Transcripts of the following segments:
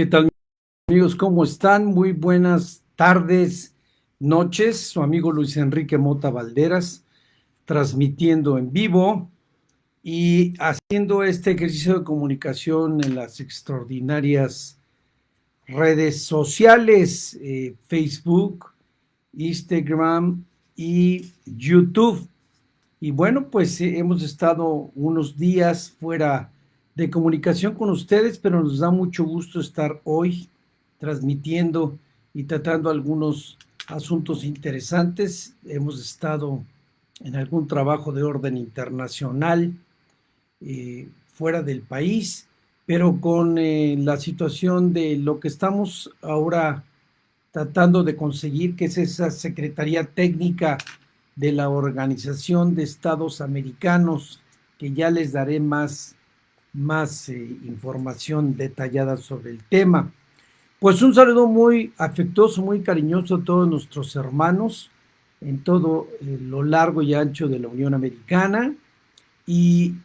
¿Qué tal, amigos? ¿Cómo están? Muy buenas tardes, noches. Su amigo Luis Enrique Mota Valderas, transmitiendo en vivo y haciendo este ejercicio de comunicación en las extraordinarias redes sociales, Facebook, Instagram y YouTube. Y bueno, pues hemos estado unos días fuera de comunicación con ustedes, pero nos da mucho gusto estar hoy transmitiendo y tratando algunos asuntos interesantes. Hemos estado en algún trabajo de orden internacional fuera del país, pero con la situación de lo que estamos ahora tratando de conseguir, que es esa Secretaría Técnica de la Organización de Estados Americanos, que ya les daré más información detallada sobre el tema. Pues un saludo muy afectuoso, muy cariñoso a todos nuestros hermanos en todo lo largo y ancho de la Unión Americana y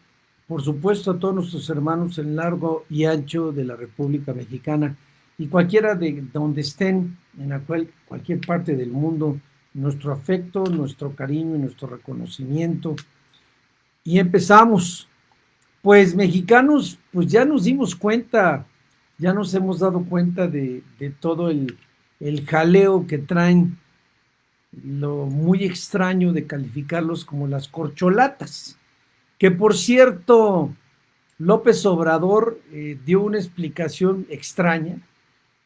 por supuesto a todos nuestros hermanos en largo y ancho de la República Mexicana y cualquiera de donde estén en cualquier parte del mundo, nuestro afecto, nuestro cariño y nuestro reconocimiento. Y empezamos. Pues mexicanos, pues ya nos dimos cuenta, ya nos hemos dado cuenta de todo el jaleo que traen, lo muy extraño de calificarlos como las corcholatas. Que por cierto, López Obrador dio una explicación extraña,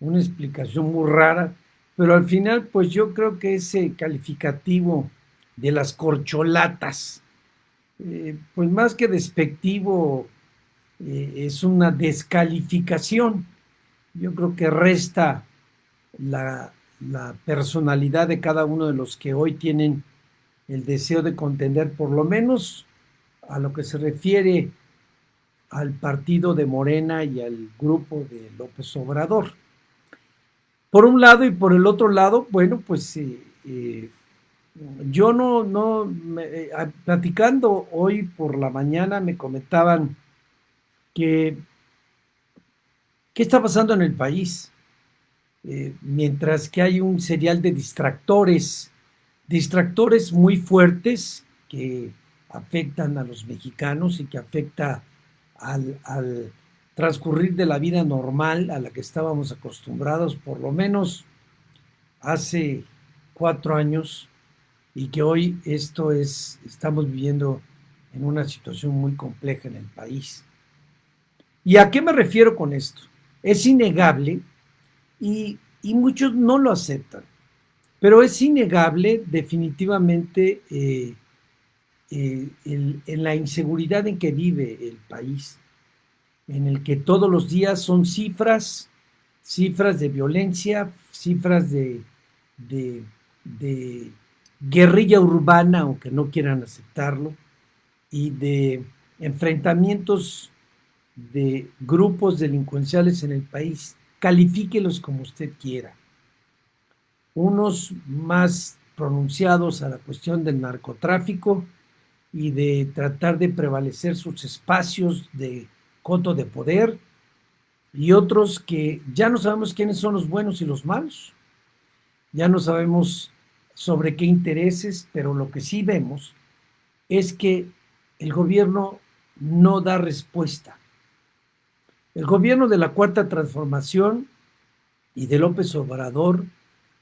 una explicación muy rara, pero al final pues yo creo que ese calificativo de las corcholatas, pues más que despectivo, es una descalificación. Yo creo que resta la personalidad de cada uno de los que hoy tienen el deseo de contender por lo menos a lo que se refiere al partido de Morena y al grupo de López Obrador. Por un lado y por el otro lado, bueno, pues yo platicando hoy por la mañana me comentaban que qué está pasando en el país, mientras que hay un serial de distractores muy fuertes que afectan a los mexicanos y que afecta al transcurrir de la vida normal a la que estábamos acostumbrados, por lo menos hace 4 años, y que hoy estamos viviendo en una situación muy compleja en el país. ¿Y a qué me refiero con esto? Es innegable y muchos no lo aceptan, pero es innegable definitivamente en la inseguridad en que vive el país, en el que todos los días son cifras de violencia, cifras de, de guerrilla urbana, aunque no quieran aceptarlo, y de enfrentamientos de grupos delincuenciales en el país. Califíquelos como usted quiera. Unos más pronunciados a la cuestión del narcotráfico y de tratar de prevalecer sus espacios de coto de poder, y otros que ya no sabemos quiénes son los buenos y los malos, ya no sabemos sobre qué intereses, pero lo que sí vemos es que el gobierno no da respuesta. El gobierno de la Cuarta Transformación y de López Obrador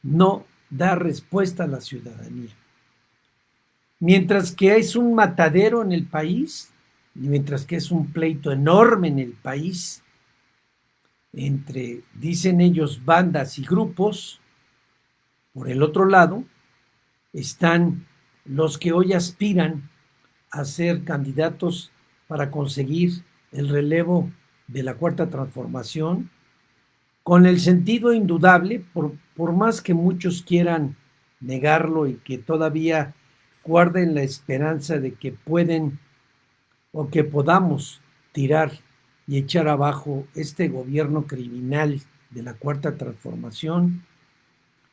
no da respuesta a la ciudadanía. Mientras que es un matadero en el país, mientras que es un pleito enorme en el país, entre, dicen ellos, bandas y grupos, por el otro lado están los que hoy aspiran a ser candidatos para conseguir el relevo de la Cuarta Transformación, con el sentido indudable, por más que muchos quieran negarlo y que todavía guarden la esperanza de que pueden o que podamos tirar y echar abajo este gobierno criminal de la Cuarta Transformación,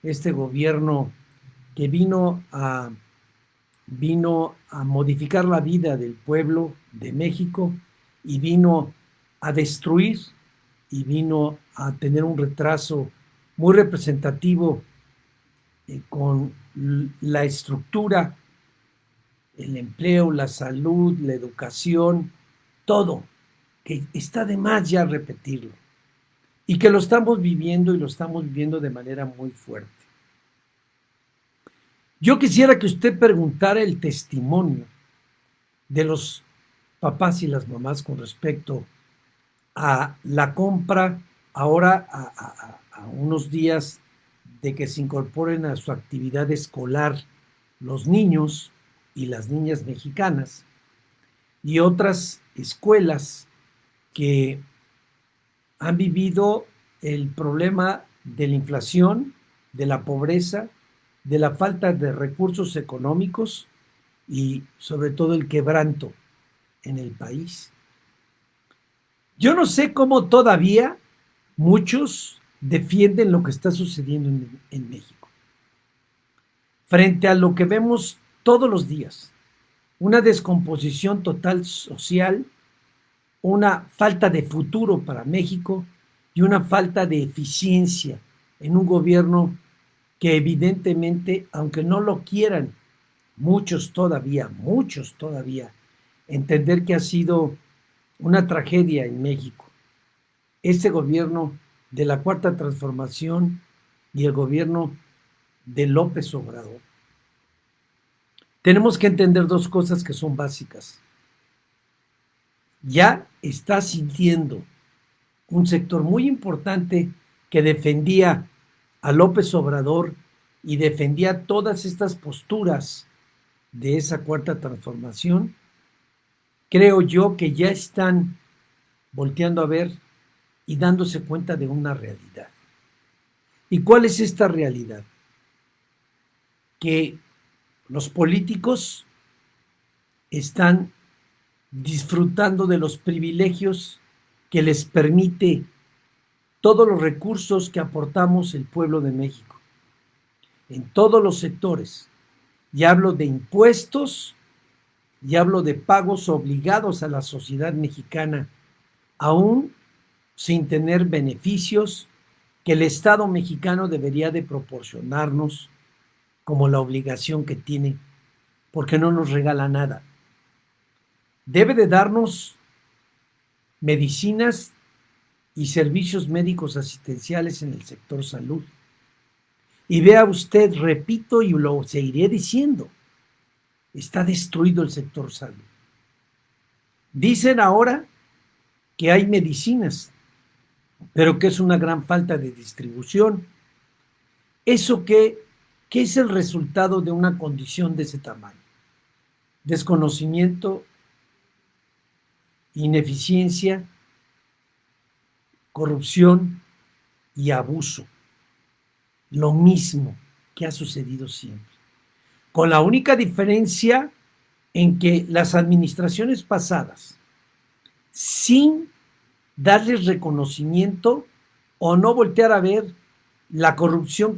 este gobierno que vino a modificar la vida del pueblo de México y vino a destruir y vino a tener un retraso muy representativo con la estructura, el empleo, la salud, la educación, todo, que está de más ya repetirlo, y que lo estamos viviendo y lo estamos viviendo de manera muy fuerte. Yo quisiera que usted preguntara el testimonio de los papás y las mamás con respecto a la compra ahora a unos días de que se incorporen a su actividad escolar los niños y las niñas mexicanas y otras escuelas que han vivido el problema de la inflación, de la pobreza, de la falta de recursos económicos y sobre todo el quebranto en el país. Yo no sé cómo todavía muchos defienden lo que está sucediendo en México. Frente a lo que vemos todos los días, una descomposición total social, una falta de futuro para México y una falta de eficiencia en un gobierno que evidentemente, aunque no lo quieran muchos todavía, entender que ha sido una tragedia en México, este gobierno de la Cuarta Transformación y el gobierno de López Obrador. Tenemos que entender dos cosas que son básicas. Ya está sintiendo un sector muy importante que defendía a López Obrador y defendía todas estas posturas de esa Cuarta Transformación, creo yo que ya están volteando a ver y dándose cuenta de una realidad. ¿Y cuál es esta realidad? Que los políticos están disfrutando de los privilegios que les permite todos los recursos que aportamos el pueblo de México, en todos los sectores. Y hablo de impuestos, y hablo de pagos obligados a la sociedad mexicana, aún sin tener beneficios que el Estado mexicano debería de proporcionarnos como la obligación que tiene, porque no nos regala nada. Debe de darnos medicinas y servicios médicos asistenciales en el sector salud. Y vea usted, repito y lo seguiré diciendo, está destruido el sector salud. Dicen ahora que hay medicinas, pero que es una gran falta de distribución. ¿Eso qué es el resultado de una condición de ese tamaño? Desconocimiento, ineficiencia, corrupción y abuso. Lo mismo que ha sucedido siempre. Con la única diferencia en que las administraciones pasadas, sin darles reconocimiento o no voltear a ver la corrupción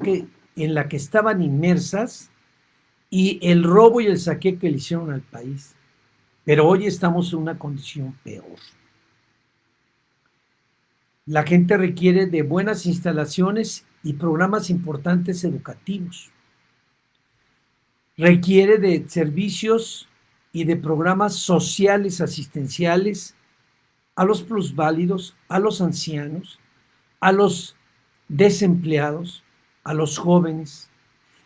en la que estaban inmersas y el robo y el saqueo que le hicieron al país. Pero hoy estamos en una condición peor. La gente requiere de buenas instalaciones y programas importantes educativos. Requiere de servicios y de programas sociales asistenciales a los plusválidos, a los ancianos, a los desempleados, a los jóvenes,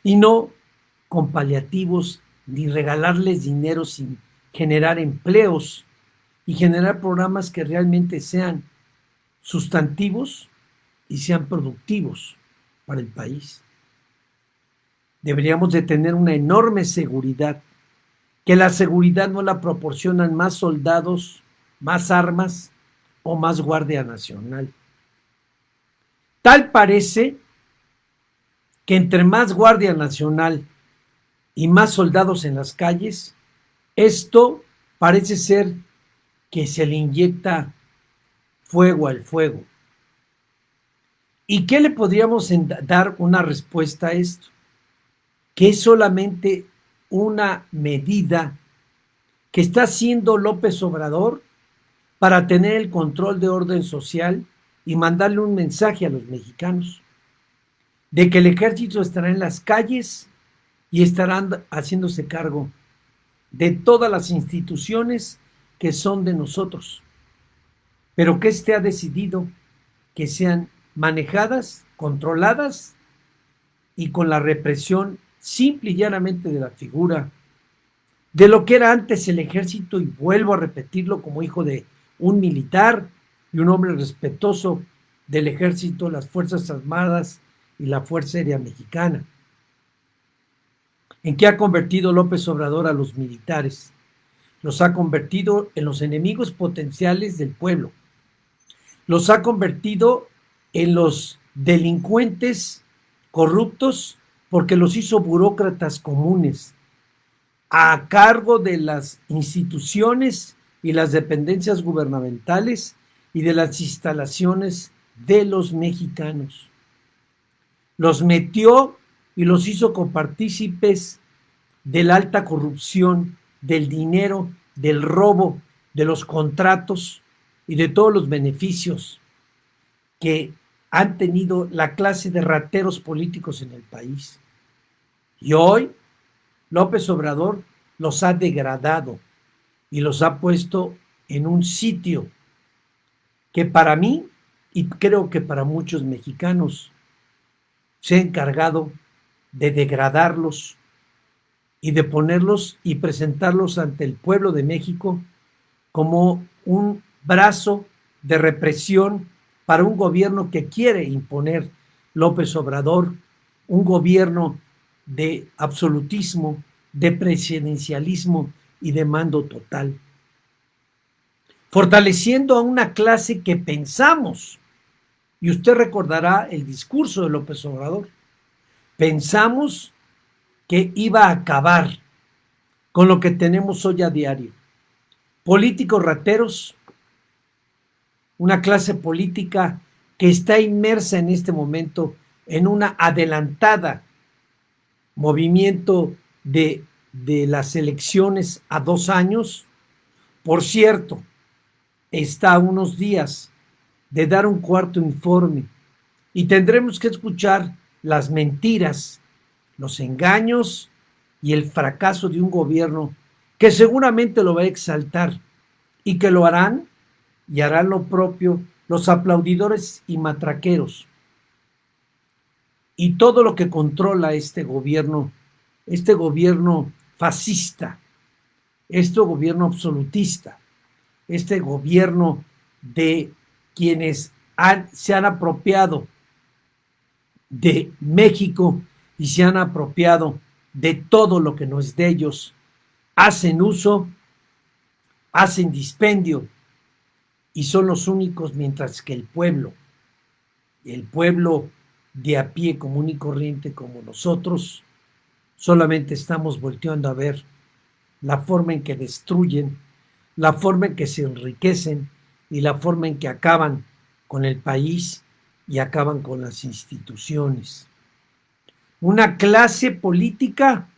y no con paliativos ni regalarles dinero sin generar empleos y generar programas que realmente sean sustantivos y sean productivos para el país. Deberíamos de tener una enorme seguridad, que la seguridad no la proporcionan más soldados, más armas o más Guardia Nacional. Tal parece que entre más Guardia Nacional y más soldados en las calles, esto parece ser que se le inyecta fuego al fuego. ¿Y qué le podríamos dar una respuesta a esto? Que es solamente una medida que está haciendo López Obrador para tener el control de orden social y mandarle un mensaje a los mexicanos de que el ejército estará en las calles y estarán haciéndose cargo de todas las instituciones que son de nosotros, pero que éste ha decidido que sean manejadas, controladas y con la represión simple y llanamente de la figura de lo que era antes el ejército, y vuelvo a repetirlo como hijo de un militar y un hombre respetuoso del ejército, las Fuerzas Armadas y la Fuerza Aérea Mexicana. ¿En qué ha convertido López Obrador a los militares? Los ha convertido en los enemigos potenciales del pueblo. Los ha convertido en los delincuentes corruptos porque los hizo burócratas comunes a cargo de las instituciones y las dependencias gubernamentales y de las instalaciones de los mexicanos. Los metió y los hizo copartícipes de la alta corrupción, del dinero, del robo, de los contratos y de todos los beneficios que han tenido la clase de rateros políticos en el país. Y hoy López Obrador los ha degradado y los ha puesto en un sitio que para mí, y creo que para muchos mexicanos, se ha encargado de degradarlos y de ponerlos y presentarlos ante el pueblo de México como un brazo de represión para un gobierno que quiere imponer López Obrador, un gobierno de absolutismo, de presidencialismo y de mando total, fortaleciendo a una clase que pensamos, y usted recordará el discurso de López Obrador, pensamos que iba a acabar con lo que tenemos hoy a diario. Políticos rateros, una clase política que está inmersa en este momento en una adelantada movimiento de las elecciones a 2 años. Por cierto, está a unos días de dar un cuarto informe y tendremos que escuchar las mentiras, los engaños y el fracaso de un gobierno que seguramente lo va a exaltar y que lo harán y harán lo propio los aplaudidores y matraqueros y todo lo que controla este gobierno fascista, este gobierno absolutista, este gobierno de quienes se han apropiado de México y se han apropiado de todo lo que no es de ellos, hacen uso, hacen dispendio y son los únicos, mientras que el pueblo de a pie común y corriente como nosotros, solamente estamos volteando a ver la forma en que destruyen, la forma en que se enriquecen y la forma en que acaban con el país y acaban con las instituciones. Una clase política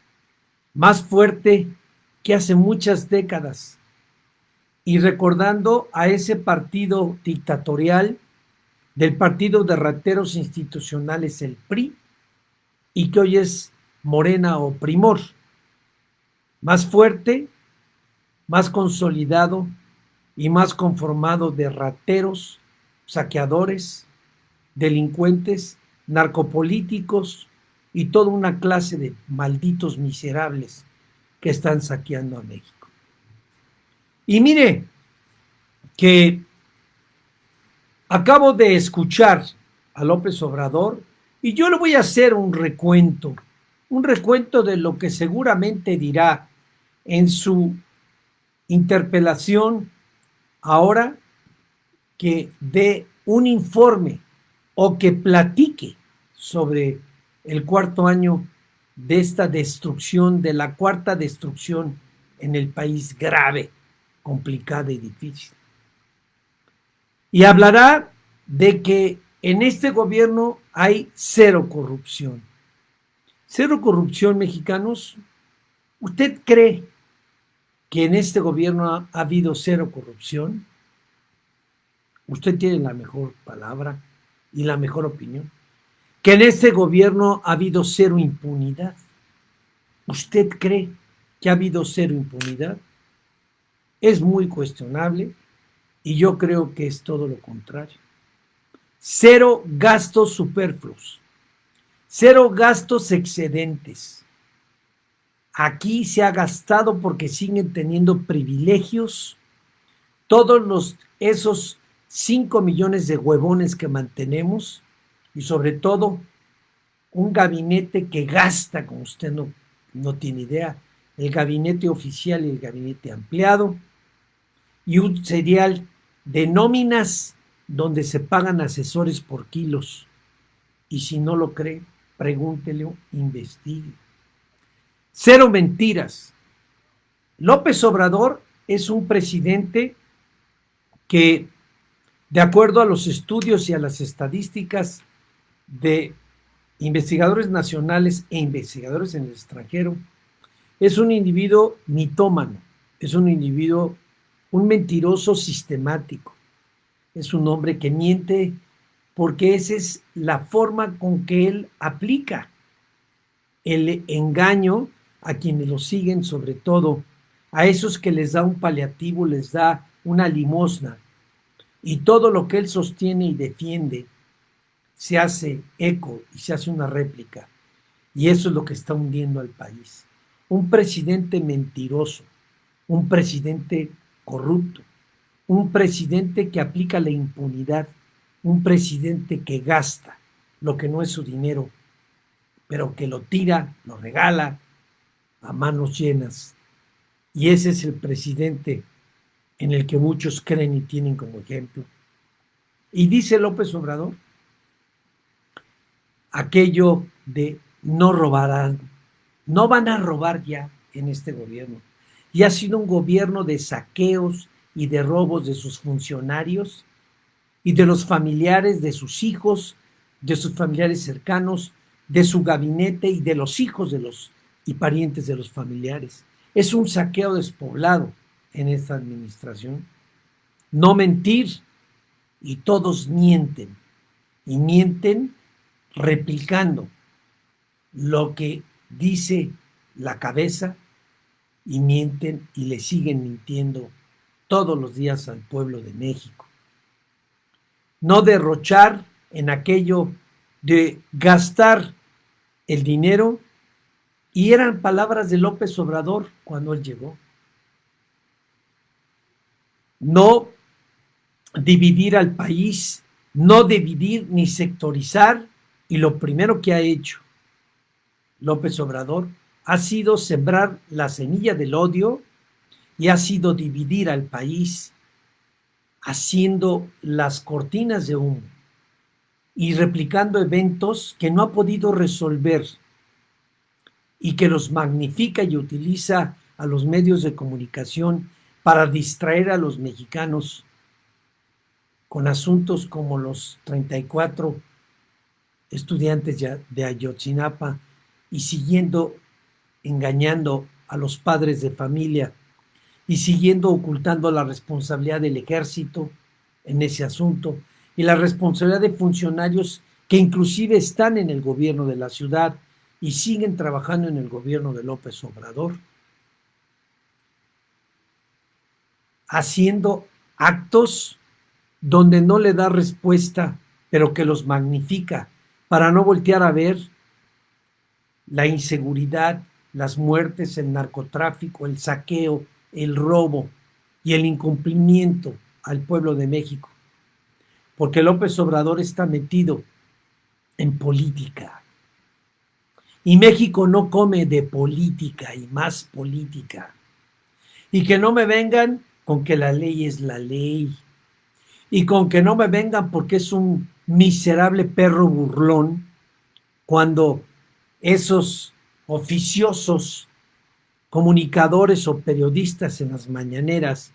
más fuerte que hace muchas décadas, y recordando a ese partido dictatorial del partido de rateros institucionales, el PRI, y que hoy es Morena o Primor, más fuerte, más consolidado y más conformado de rateros, saqueadores, delincuentes, narcopolíticos y toda una clase de malditos miserables que están saqueando a México. Y mire que acabo de escuchar a López Obrador y yo le voy a hacer un recuento de lo que seguramente dirá en su interpelación ahora, que dé un informe o que platique sobre el 4º año de esta destrucción, de la 4ª destrucción en el país, grave, complicada y difícil. Y hablará de que en este gobierno hay cero corrupción. Cero corrupción, mexicanos. ¿Usted cree que en este gobierno ha habido cero corrupción? usted tiene la mejor palabra y la mejor opinión, que en este gobierno ha habido cero impunidad. ¿Usted cree que ha habido cero impunidad? Es muy cuestionable y yo creo que es todo lo contrario. Cero gastos superfluos, cero gastos excedentes. Aquí se ha gastado porque siguen teniendo privilegios todos esos 5 millones de huevones que mantenemos y sobre todo un gabinete que gasta, como usted no tiene idea, el gabinete oficial y el gabinete ampliado, y un serial de nóminas donde se pagan asesores por kilos. Y si no lo cree, pregúntele, investigue. Cero mentiras. López Obrador es un presidente que, de acuerdo a los estudios y a las estadísticas de investigadores nacionales e investigadores en el extranjero, es un individuo mitómano, es un individuo, un mentiroso sistemático, es un hombre que miente porque esa es la forma con que él aplica el engaño a quienes lo siguen, sobre todo a esos que les da un paliativo, les da una limosna, y todo lo que él sostiene y defiende se hace eco y se hace una réplica, y eso es lo que está hundiendo al país. Un presidente mentiroso, un presidente corrupto, un presidente que aplica la impunidad, un presidente que gasta lo que no es su dinero, pero que lo tira, lo regala a manos llenas. Y ese es el presidente en el que muchos creen y tienen como ejemplo. Y dice López Obrador aquello de no robarán, no van a robar ya en este gobierno. Y ha sido un gobierno de saqueos y de robos de sus funcionarios y de los familiares de sus hijos, de sus familiares cercanos, de su gabinete y de los hijos de los y parientes de los familiares. Es un saqueo despoblado en esta administración. No mentir, y todos mienten, y mienten replicando lo que dice la cabeza, y mienten y le siguen mintiendo todos los días al pueblo de México. No derrochar en aquello de gastar el dinero, y eran palabras de López Obrador cuando él llegó. No dividir al país, no dividir ni sectorizar, y lo primero que ha hecho López Obrador ha sido sembrar la semilla del odio y ha sido dividir al país, haciendo las cortinas de humo y replicando eventos que no ha podido resolver y que los magnifica y utiliza a los medios de comunicación para distraer a los mexicanos con asuntos como los 34 estudiantes de Ayotzinapa y siguiendo engañando a los padres de familia y siguiendo ocultando la responsabilidad del ejército en ese asunto y la responsabilidad de funcionarios que inclusive están en el gobierno de la ciudad y siguen trabajando en el gobierno de López Obrador, haciendo actos donde no le da respuesta, pero que los magnifica, para no voltear a ver la inseguridad, las muertes, el narcotráfico, el saqueo, el robo y el incumplimiento al pueblo de México. Porque López Obrador está metido en política. Y México no come de política y más política. Y que no me vengan con que la ley es la ley. Y con que no me vengan porque es un miserable perro burlón, cuando esos oficiosos comunicadores o periodistas en las mañaneras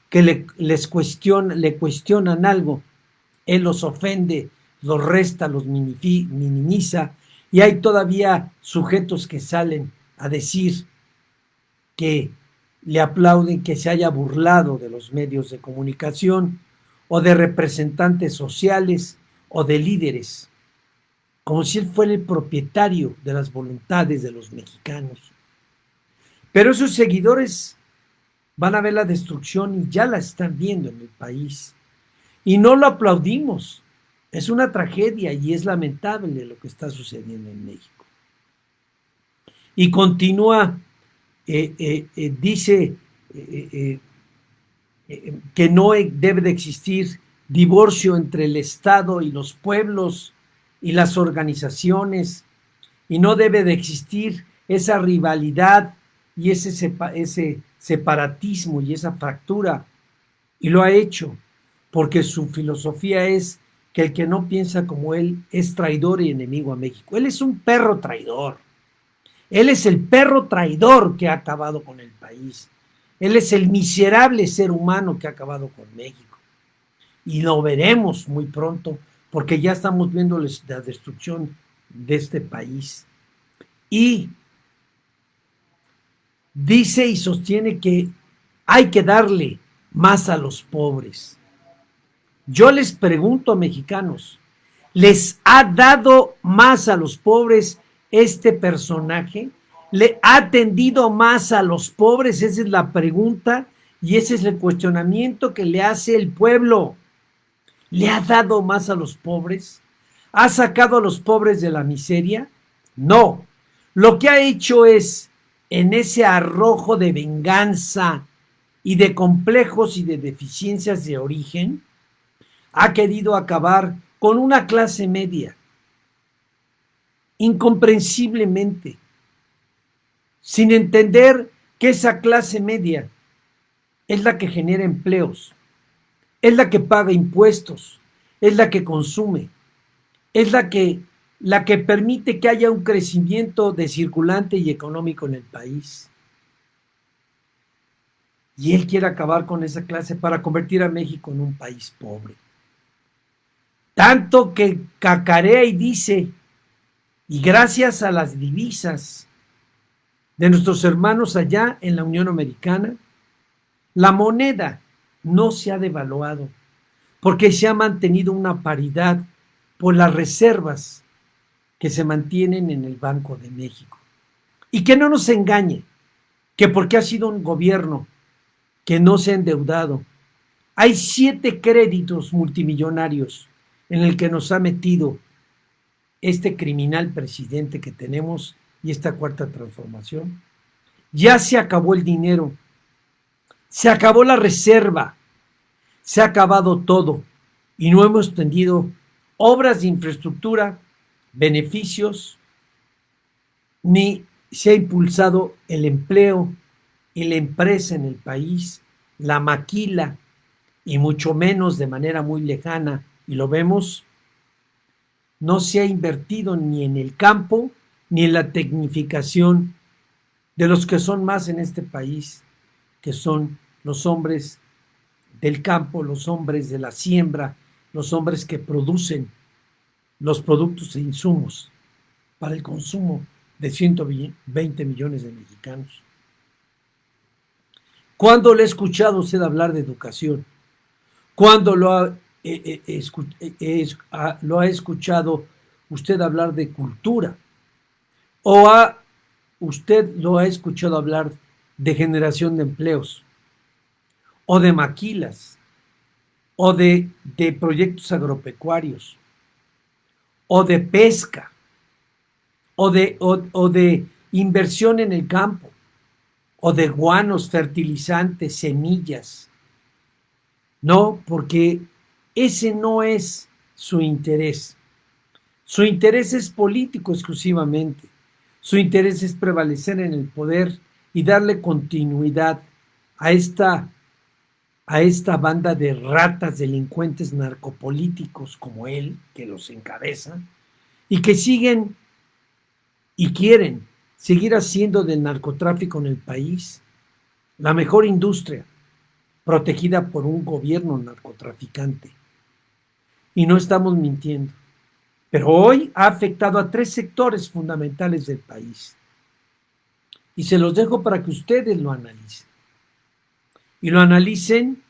que le cuestionan algo, él los ofende, los resta, los minimiza, y hay todavía sujetos que salen a decir que le aplauden que se haya burlado de los medios de comunicación o de representantes sociales o de líderes, como si él fuera el propietario de las voluntades de los mexicanos. Pero esos seguidores van a ver la destrucción y ya la están viendo en el país. Y no lo aplaudimos. Es una tragedia y es lamentable lo que está sucediendo en México. Y continúa, dice que no debe de existir divorcio entre el Estado y los pueblos y las organizaciones, y no debe de existir esa rivalidad y ese separatismo y esa fractura, y lo ha hecho porque su filosofía es que el que no piensa como él es traidor y enemigo a México. Él es un perro traidor. Él es el perro traidor que ha acabado con el país. Él es el miserable ser humano que ha acabado con México. Y lo veremos muy pronto, porque ya estamos viendo la destrucción de este país. Y dice y sostiene que hay que darle más a los pobres. Yo les pregunto a mexicanos, ¿les ha dado más a los pobres este personaje? ¿Le ha atendido más a los pobres? Esa es la pregunta y ese es el cuestionamiento que le hace el pueblo. ¿Le ha dado más a los pobres? ¿Ha sacado a los pobres de la miseria? No. Lo que ha hecho es, en ese arrojo de venganza y de complejos y de deficiencias de origen, ha querido acabar con una clase media, incomprensiblemente, sin entender que esa clase media es la que genera empleos, es la que paga impuestos, es la que consume, es la que permite que haya un crecimiento de circulante y económico en el país. Y él quiere acabar con esa clase para convertir a México en un país pobre. Tanto que cacarea y dice, y gracias a las divisas de nuestros hermanos allá en la Unión Americana, la moneda no se ha devaluado porque se ha mantenido una paridad por las reservas que se mantienen en el Banco de México. Y que no nos engañe, que porque ha sido un gobierno que no se ha endeudado, hay 7 créditos multimillonarios en el que nos ha metido este criminal presidente que tenemos y esta cuarta transformación. Ya se acabó el dinero, se acabó la reserva, se ha acabado todo y no hemos tenido obras de infraestructura, beneficios, ni se ha impulsado el empleo y la empresa en el país, la maquila, y mucho menos de manera muy lejana, y lo vemos, no se ha invertido ni en el campo ni en la tecnificación de los que son más en este país, que son los hombres del campo, los hombres de la siembra, los hombres que producen los productos e insumos para el consumo de 120 millones de mexicanos. ¿Cuándo le ha escuchado usted hablar de educación? ¿Cuándo lo ha escuchado usted hablar de cultura? ¿O usted lo ha escuchado hablar de generación de empleos? ¿O de maquilas? ¿O de proyectos agropecuarios? ¿O de pesca? ¿O de inversión en el campo? ¿O de guanos, fertilizantes, semillas? No, porque ese no es su interés. Su interés es político exclusivamente. Su interés es prevalecer en el poder y darle continuidad a esta banda de ratas delincuentes narcopolíticos como él, que los encabeza, y que siguen y quieren seguir haciendo del narcotráfico en el país la mejor industria, protegida por un gobierno narcotraficante. Y no estamos mintiendo. Pero hoy ha afectado a 3 sectores fundamentales del país. Y se los dejo para que ustedes lo analicen. Y lo analicen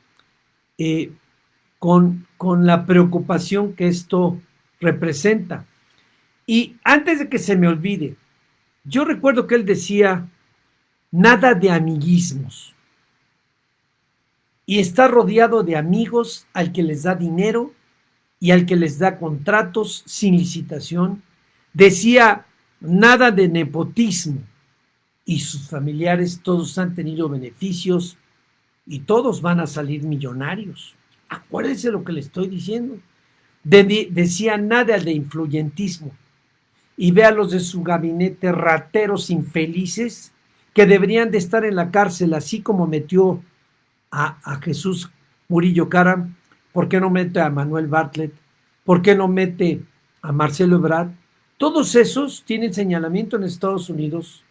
con la preocupación que esto representa. Y antes de que se me olvide, yo recuerdo que él decía, nada de amiguismos. Y está rodeado de amigos al que les da dinero y al que les da contratos sin licitación. Decía, nada de nepotismo. Y sus familiares todos han tenido beneficios y todos van a salir millonarios. Acuérdense lo que le estoy diciendo. Decía nada de influyentismo. Y vea los de su gabinete rateros infelices que deberían de estar en la cárcel, así como metió a Jesús Murillo Caram. ¿Por qué no mete a Manuel Bartlett? ¿Por qué no mete a Marcelo Ebrard? Todos esos tienen señalamiento en Estados Unidos,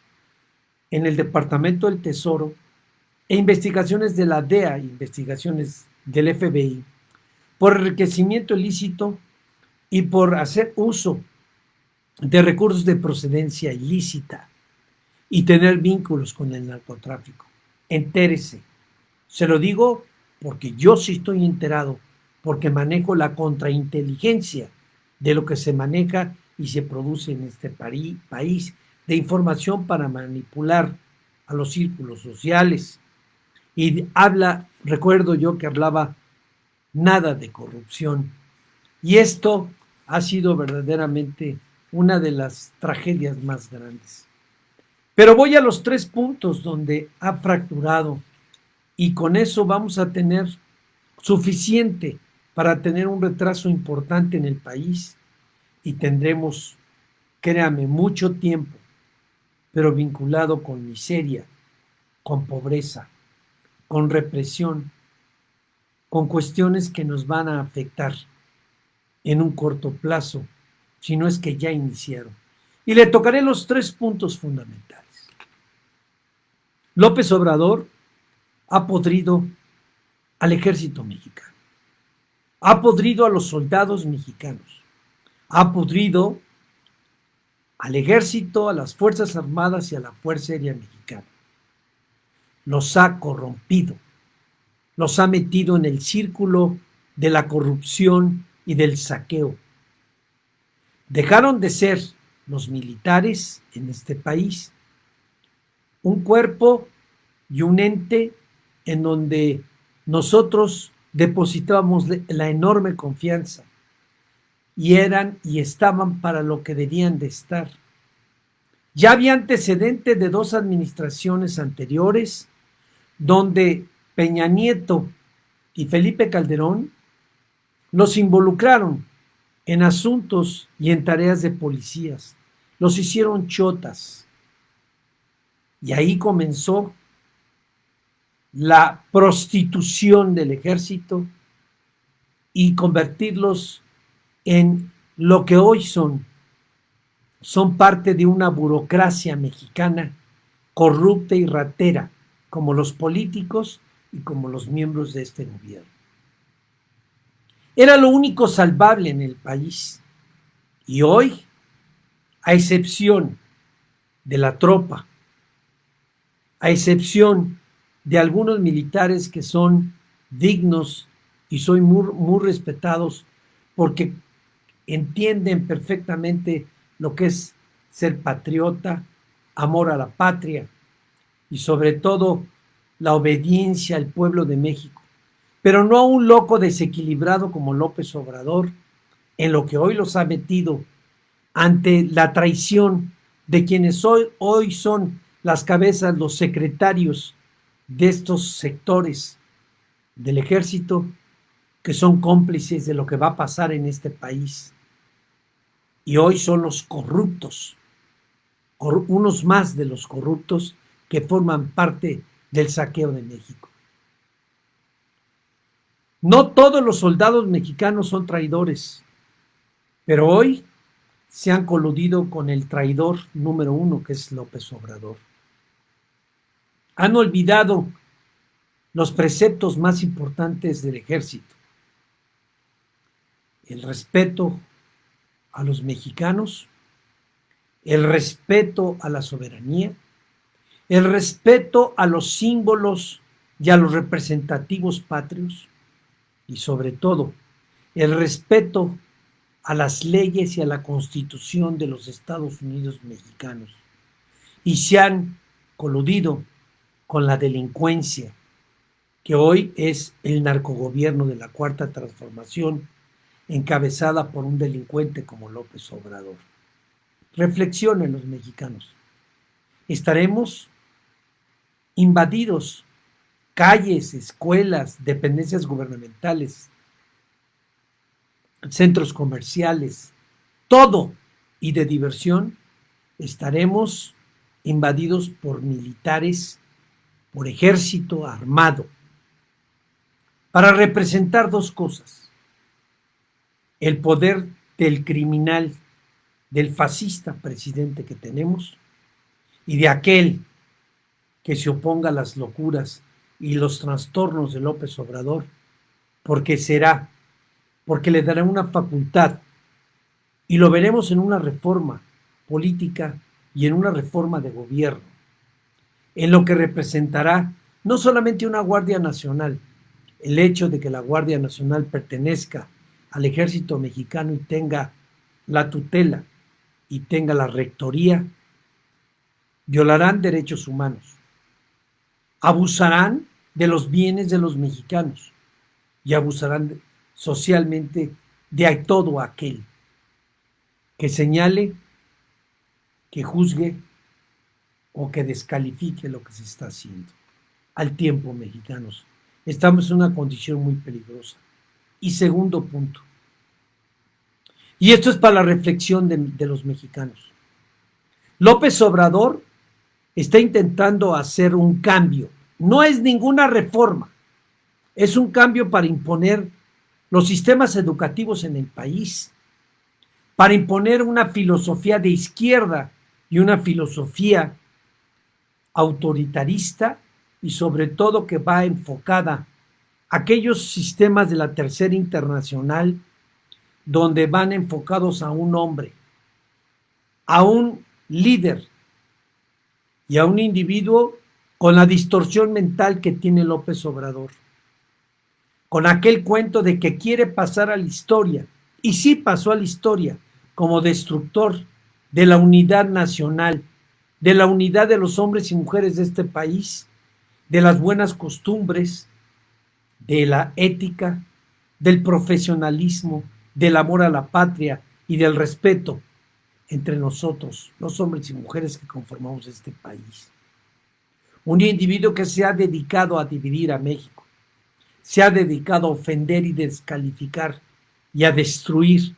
en el Departamento del Tesoro, e investigaciones de la DEA, investigaciones del FBI, por enriquecimiento ilícito y por hacer uso de recursos de procedencia ilícita y tener vínculos con el narcotráfico. Entérese. Se lo digo porque yo sí estoy enterado, porque manejo la contrainteligencia de lo que se maneja y se produce en este país de información para manipular a los círculos sociales. Y recuerdo yo que hablaba nada de corrupción. Y esto ha sido verdaderamente una de las tragedias más grandes. Pero voy a los 3 puntos donde ha fracturado y con eso vamos a tener suficiente para tener un retraso importante en el país y tendremos, créame, mucho tiempo, pero vinculado con miseria, con pobreza, con represión, con cuestiones que nos van a afectar en un corto plazo, si no es que ya iniciaron. Y le tocaré los 3 puntos fundamentales. López Obrador ha podrido al ejército mexicano, ha podrido a los soldados mexicanos, ha podrido al ejército, a las Fuerzas Armadas y a la Fuerza Aérea Mexicana. Los ha corrompido, los ha metido en el círculo de la corrupción y del saqueo. Dejaron de ser los militares en este país un cuerpo y un ente en donde nosotros depositábamos la enorme confianza y eran y estaban para lo que debían de estar. Ya había antecedente de 2 administraciones anteriores donde Peña Nieto y Felipe Calderón los involucraron en asuntos y en tareas de policías, los hicieron chotas. Y ahí comenzó la prostitución del ejército y convertirlos en lo que hoy son. Son parte de una burocracia mexicana corrupta y ratera, como los políticos y como los miembros de este gobierno. Era lo único salvable en el país. Y hoy, a excepción de la tropa, a excepción de algunos militares que son dignos y son muy respetados porque entienden perfectamente lo que es ser patriota, amor a la patria y sobre todo la obediencia al pueblo de México, pero no a un loco desequilibrado como López Obrador, en lo que hoy los ha metido ante la traición de quienes hoy son las cabezas, los secretarios de estos sectores del ejército, que son cómplices de lo que va a pasar en este país. Y hoy son los corruptos, unos más de los corruptos que forman parte del saqueo de México. No todos los soldados mexicanos son traidores, pero hoy se han coludido con el traidor número 1, que es López Obrador. Han olvidado los preceptos más importantes del ejército: el respeto a los mexicanos, el respeto a la soberanía, el respeto a los símbolos y a los representativos patrios, y sobre todo el respeto a las leyes y a la Constitución de los Estados Unidos mexicanos. Y se han coludido con la delincuencia, que hoy es el narcogobierno de la Cuarta Transformación, encabezada por un delincuente como López Obrador. Reflexionen los mexicanos. Estaremos invadidos, calles, escuelas, dependencias gubernamentales, centros comerciales, todo y de diversión, estaremos invadidos por militares, por ejército armado, para representar dos cosas: el poder del criminal, del fascista presidente que tenemos, y de aquel que se oponga a las locuras y los trastornos de López Obrador, porque le dará una facultad, y lo veremos en una reforma política y en una reforma de gobierno, en lo que representará no solamente una Guardia Nacional, el hecho de que la Guardia Nacional pertenezca al Ejército Mexicano y tenga la tutela y tenga la rectoría, violarán derechos humanos, abusarán de los bienes de los mexicanos y abusarán socialmente de todo aquel que señale, que juzgue o que descalifique lo que se está haciendo. Al tiempo, mexicanos, estamos en una condición muy peligrosa. Y segundo punto, y esto es para la reflexión de los mexicanos: López Obrador está intentando hacer un cambio. No es ninguna reforma, es un cambio para imponer los sistemas educativos en el país, para imponer una filosofía de izquierda y una filosofía autoritarista, y sobre todo que va enfocada a aquellos sistemas de la Tercera Internacional, donde van enfocados a un hombre, a un líder y a un individuo con la distorsión mental que tiene López Obrador, con aquel cuento de que quiere pasar a la historia, y sí pasó a la historia como destructor de la unidad nacional, de la unidad de los hombres y mujeres de este país, de las buenas costumbres, de la ética, del profesionalismo, del amor a la patria y del respeto entre nosotros, los hombres y mujeres que conformamos este país. Un individuo que se ha dedicado a dividir a México, se ha dedicado a ofender y descalificar y a destruir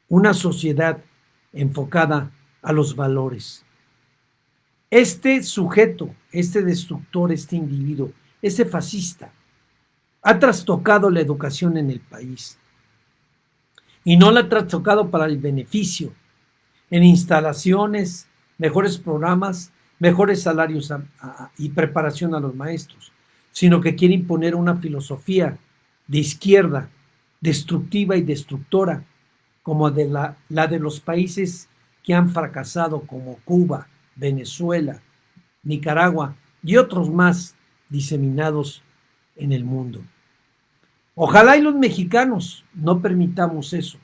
una sociedad enfocada a los valores. Este sujeto, este destructor, este individuo, este fascista, ha trastocado la educación en el país. Y no la ha trastocado para el beneficio, en instalaciones, mejores programas, mejores salarios y preparación a los maestros, sino que quiere imponer una filosofía de izquierda, destructiva y destructora, como la de los países que han fracasado, como Cuba, Venezuela, Nicaragua y otros más diseminados en el mundo. Ojalá y los mexicanos no permitamos eso,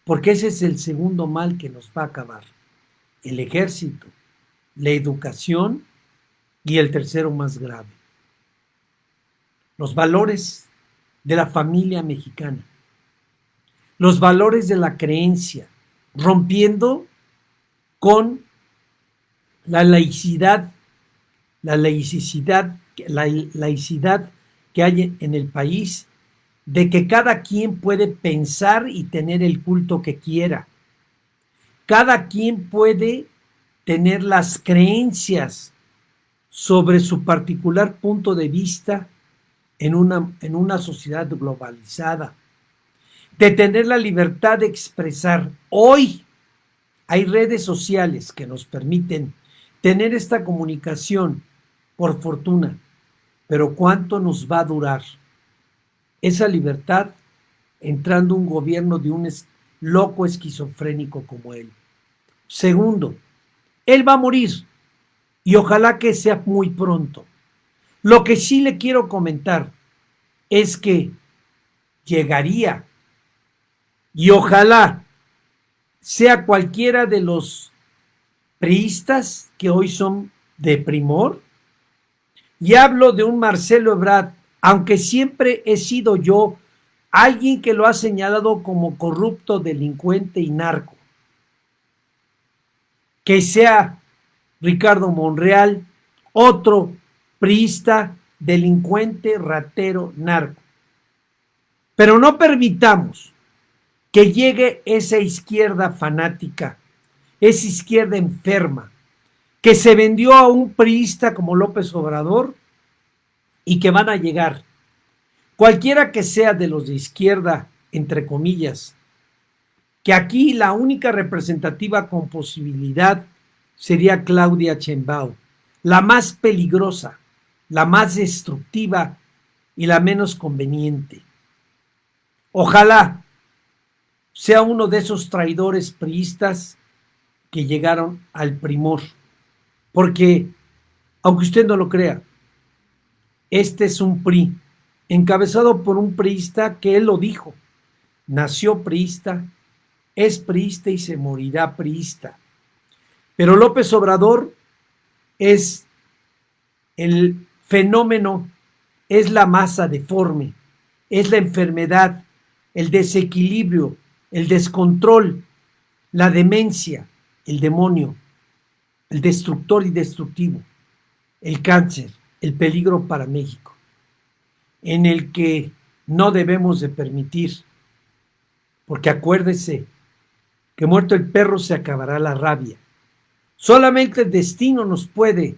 porque ese es el segundo mal que nos va a acabar: el ejército, la educación y el tercero más grave, los valores de la familia mexicana, los valores de la creencia, rompiendo con la laicidad que hay en el país, de que cada quien puede pensar y tener el culto que quiera. Cada quien puede tener las creencias sobre su particular punto de vista en una sociedad globalizada. De tener la libertad de expresar. Hoy hay redes sociales que nos permiten tener esta comunicación, por fortuna, pero ¿cuánto nos va a durar esa libertad entrando un gobierno de un loco esquizofrénico como él? Segundo, él va a morir y ojalá que sea muy pronto. Lo que sí le quiero comentar es que llegaría. Y ojalá sea cualquiera de los priistas que hoy son de primor. Y hablo de un Marcelo Ebrard, aunque siempre he sido yo alguien que lo ha señalado como corrupto, delincuente y narco. Que sea Ricardo Monreal, otro priista, delincuente, ratero, narco. Pero no permitamos que llegue esa izquierda fanática, esa izquierda enferma, que se vendió a un priista como López Obrador y que van a llegar. Cualquiera que sea de los de izquierda, entre comillas, que aquí la única representativa con posibilidad sería Claudia Sheinbaum, la más peligrosa, la más destructiva y la menos conveniente. Ojalá sea uno de esos traidores priistas que llegaron al primor, porque, aunque usted no lo crea, este es un PRI, encabezado por un priista que él lo dijo, nació priista, es priista y se morirá priista. Pero López Obrador es el fenómeno, es la masa deforme, es la enfermedad, el desequilibrio, el descontrol, la demencia, el demonio, el destructor y destructivo, el cáncer, el peligro para México, en el que no debemos de permitir, porque acuérdese que muerto el perro se acabará la rabia. Solamente el destino nos puede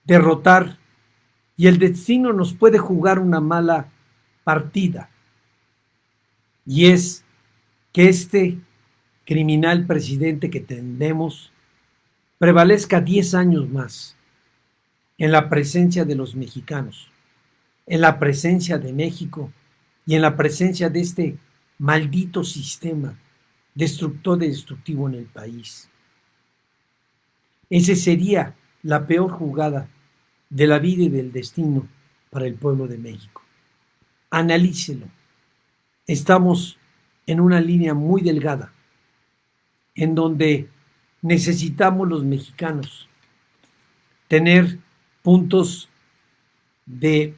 derrotar y el destino nos puede jugar una mala partida. Y es que este criminal presidente que tenemos prevalezca 10 años más en la presencia de los mexicanos, en la presencia de México y en la presencia de este maldito sistema destructor y destructivo en el país. Esa sería la peor jugada de la vida y del destino para el pueblo de México. Analícelo. Estamos en una línea muy delgada, en donde necesitamos los mexicanos tener puntos de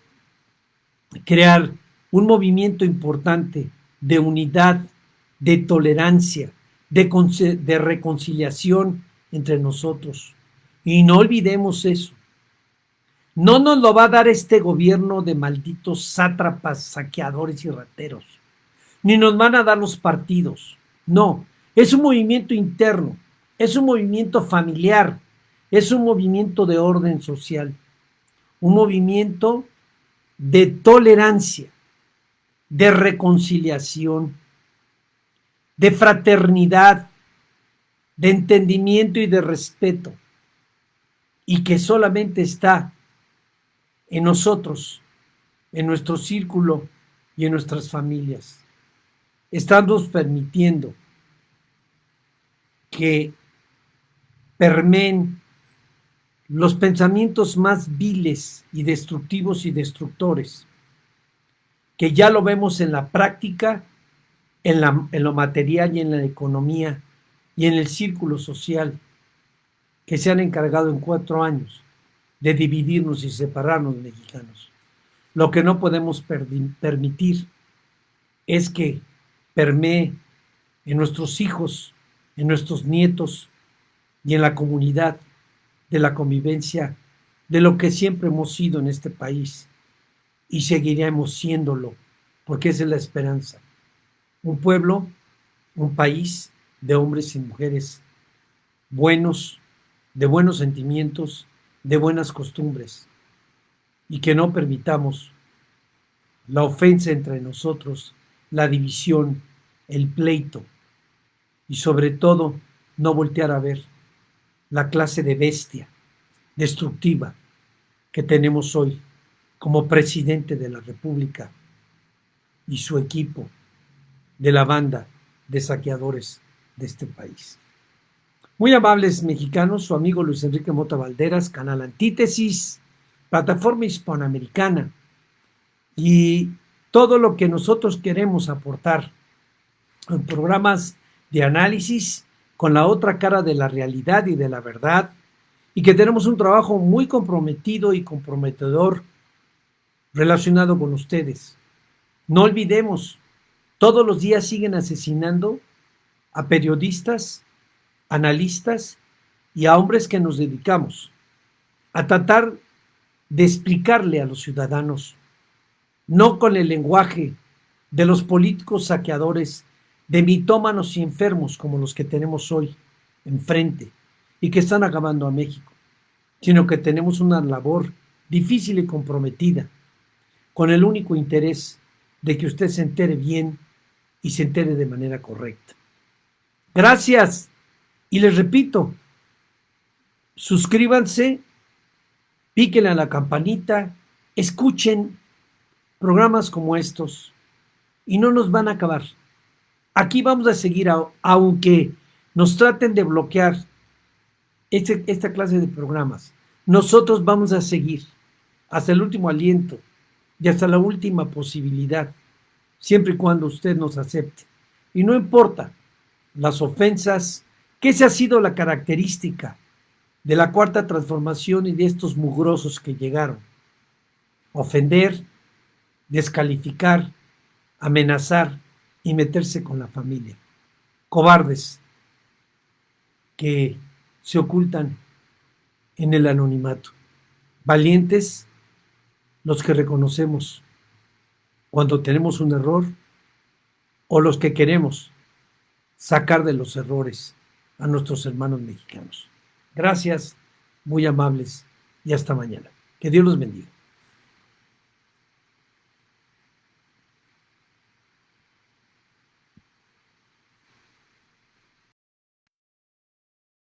crear un movimiento importante de unidad, de tolerancia, de reconciliación entre nosotros. Y no olvidemos eso. No nos lo va a dar este gobierno de malditos sátrapas, saqueadores y rateros. Ni nos van a dar los partidos. No, es un movimiento interno, es un movimiento familiar, es un movimiento de orden social, un movimiento de tolerancia, de reconciliación, de fraternidad, de entendimiento y de respeto, y que solamente está en nosotros, en nuestro círculo y en nuestras familias. Estamos permitiendo que permeen los pensamientos más viles y destructivos y destructores, que ya lo vemos en la práctica, en lo material y en la economía y en el círculo social, que se han encargado en 4 años de dividirnos y separarnos mexicanos. Lo que no podemos permitir es que permee en nuestros hijos, en nuestros nietos y en la comunidad de la convivencia de lo que siempre hemos sido en este país y seguiremos siéndolo, porque esa es la esperanza. Un pueblo, un país de hombres y mujeres buenos, de buenos sentimientos, de buenas costumbres, y que no permitamos la ofensa entre nosotros, la división, el pleito, y sobre todo no voltear a ver la clase de bestia destructiva que tenemos hoy como presidente de la República y su equipo de la banda de saqueadores de este país. Muy amables mexicanos, su amigo Luis Enrique Mota Valderas, Canal Antítesis, plataforma hispanoamericana, y todo lo que nosotros queremos aportar en programas de análisis con la otra cara de la realidad y de la verdad, y que tenemos un trabajo muy comprometido y comprometedor relacionado con ustedes. No olvidemos, todos los días siguen asesinando a periodistas, analistas y a hombres que nos dedicamos a tratar de explicarle a los ciudadanos, no con el lenguaje de los políticos saqueadores, de mitómanos y enfermos como los que tenemos hoy enfrente y que están acabando a México, sino que tenemos una labor difícil y comprometida con el único interés de que usted se entere bien y se entere de manera correcta. Gracias. Y les repito, suscríbanse, píquenle a la campanita, escuchen programas como estos y no nos van a acabar. Aquí vamos a seguir, aunque nos traten de bloquear esta clase de programas. Nosotros vamos a seguir hasta el último aliento y hasta la última posibilidad, siempre y cuando usted nos acepte. Y no importa las ofensas, que esa ha sido la característica de la Cuarta Transformación y de estos mugrosos que llegaron. Ofender, descalificar, amenazar y meterse con la familia. Cobardes que se ocultan en el anonimato. Valientes los que reconocemos cuando tenemos un error o los que queremos sacar de los errores a nuestros hermanos mexicanos. Gracias, muy amables y hasta mañana. Que Dios los bendiga.